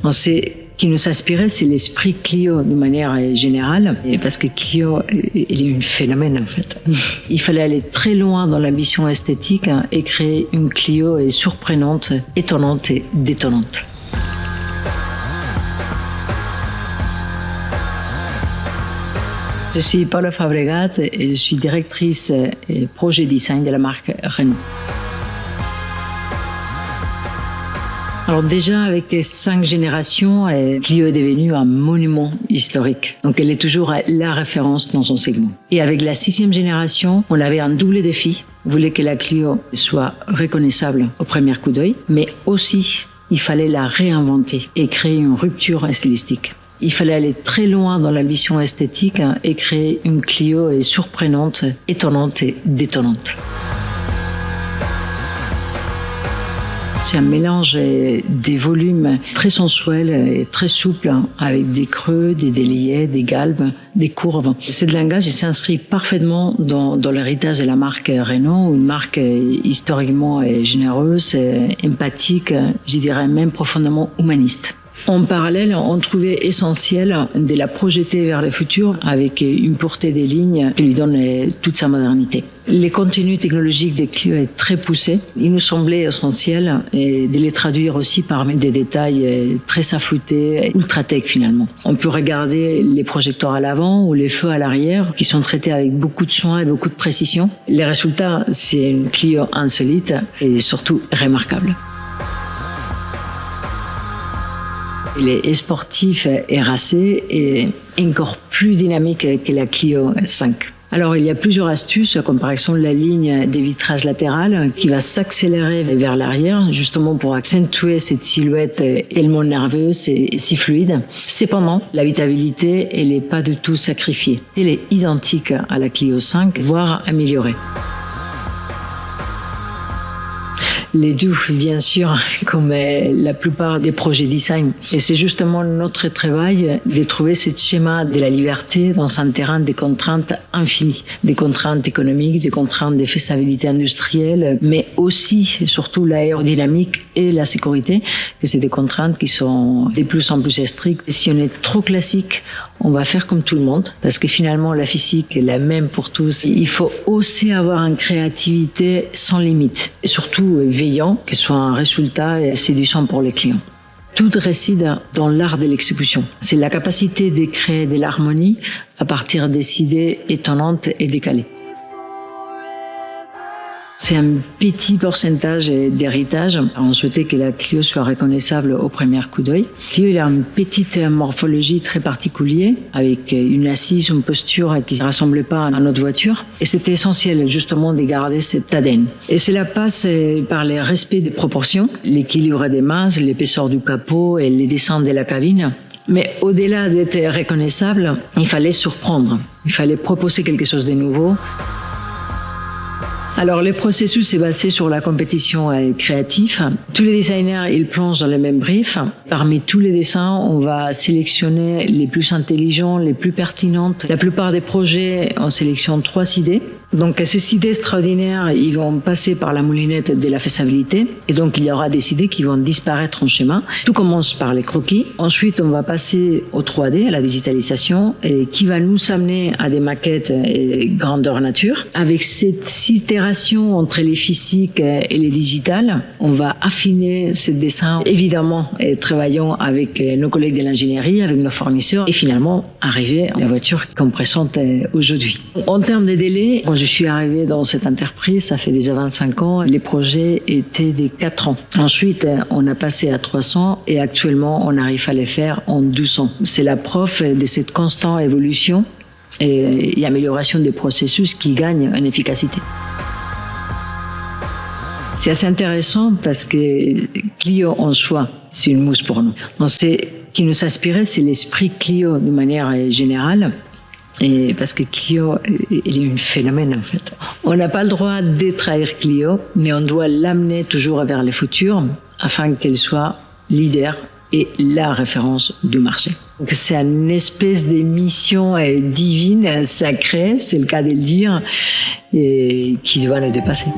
On sait qui nous inspirait, c'est l'esprit Clio de manière générale, et parce que Clio, il est un phénomène en fait. Il fallait aller très loin dans l'ambition esthétique et créer une Clio surprenante, étonnante et détonnante. Je suis Paula Fabregat et je suis directrice et projet design de la marque Renault. Alors déjà, avec 5 générations, Clio est devenue un monument historique. Donc elle est toujours la référence dans son segment. Et avec la 6e génération, on avait un double défi. On voulait que la Clio soit reconnaissable au premier coup d'œil, mais aussi, il fallait la réinventer et créer une rupture stylistique. Il fallait aller très loin dans l'ambition esthétique et créer une Clio surprenante, étonnante et détonnante. C'est un mélange des volumes très sensuels et très souples, avec des creux, des déliés, des galbes, des courbes. Ce langage s'inscrit parfaitement dans l'héritage de la marque Renault, une marque historiquement généreuse, empathique, je dirais même profondément humaniste. En parallèle, on trouvait essentiel de la projeter vers le futur avec une pureté des lignes qui lui donne toute sa modernité. Les contenus technologiques des Clio est très poussés. Il nous semblait essentiel de les traduire aussi par des détails très affûtés, ultra-tech finalement. On peut regarder les projecteurs à l'avant ou les feux à l'arrière qui sont traités avec beaucoup de soin et beaucoup de précision. Les résultats, c'est une Clio insolite et surtout remarquable. Il est sportif et racé et encore plus dynamique que la Clio 5. Alors, il y a plusieurs astuces, comme par exemple la ligne des vitrages latérales qui va s'accélérer vers l'arrière, justement pour accentuer cette silhouette tellement nerveuse et si fluide. Cependant, l'habitabilité, elle n'est pas du tout sacrifiée. Elle est identique à la Clio 5, voire améliorée. Les deux, bien sûr, comme la plupart des projets design. Et c'est justement notre travail de trouver ce schéma de la liberté dans un terrain des contraintes infinies, des contraintes économiques, des contraintes de faisabilité industrielle, mais aussi, et surtout, l'aérodynamique et la sécurité, que c'est des contraintes qui sont de plus en plus strictes. Et si on est trop classique, on va faire comme tout le monde, parce que finalement, la physique est la même pour tous. Il faut aussi avoir une créativité sans limite, et surtout veillant, que ce soit un résultat séduisant pour les clients. Tout réside dans l'art de l'exécution. C'est la capacité de créer de l'harmonie à partir des idées étonnantes et décalées. C'est un petit pourcentage d'héritage. On souhaitait que la Clio soit reconnaissable au premier coup d'œil. Clio, il a une petite morphologie très particulière, avec une assise, une posture qui ne ressemblait pas à notre voiture. Et c'était essentiel, justement, de garder cet ADN. Et cela passe par le respect des proportions, l'équilibre des masses, l'épaisseur du capot et les dessins de la cabine. Mais au-delà d'être reconnaissable, il fallait surprendre. Il fallait proposer quelque chose de nouveau. Alors, le processus est basé sur la compétition créative. Tous les designers, ils plongent dans le même brief. Parmi tous les dessins, on va sélectionner les plus intelligents, les plus pertinentes. La plupart des projets, on sélectionne 3 idées. Donc, ces idées extraordinaires, ils vont passer par la moulinette de la faisabilité. Et donc, il y aura des idées qui vont disparaître en schéma. Tout commence par les croquis. Ensuite, on va passer au 3D, à la digitalisation, et qui va nous amener à des maquettes grandeur nature. Avec cette itération entre les physiques et les digitales, on va affiner ces dessins, évidemment, travaillant avec nos collègues de l'ingénierie, avec nos fournisseurs, et finalement, arriver à la voiture qu'on présente aujourd'hui. En termes de délai, quand je suis arrivée dans cette entreprise, ça fait déjà 25 ans, les projets étaient de 4 ans. Ensuite, on a passé à 300 et actuellement, on arrive à les faire en 12 ans. C'est la preuve de cette constante évolution et amélioration des processus qui gagnent en efficacité. C'est assez intéressant parce que Clio en soi, c'est une mousse pour nous. On sait qui nous inspirait, c'est l'esprit Clio de manière générale. Et parce que Clio, il est un phénomène en fait. On n'a pas le droit de trahir Clio, mais on doit l'amener toujours vers le futur afin qu'elle soit leader et la référence du marché. Donc c'est une espèce de mission divine, sacrée, c'est le cas de le dire, et qui doit le dépasser.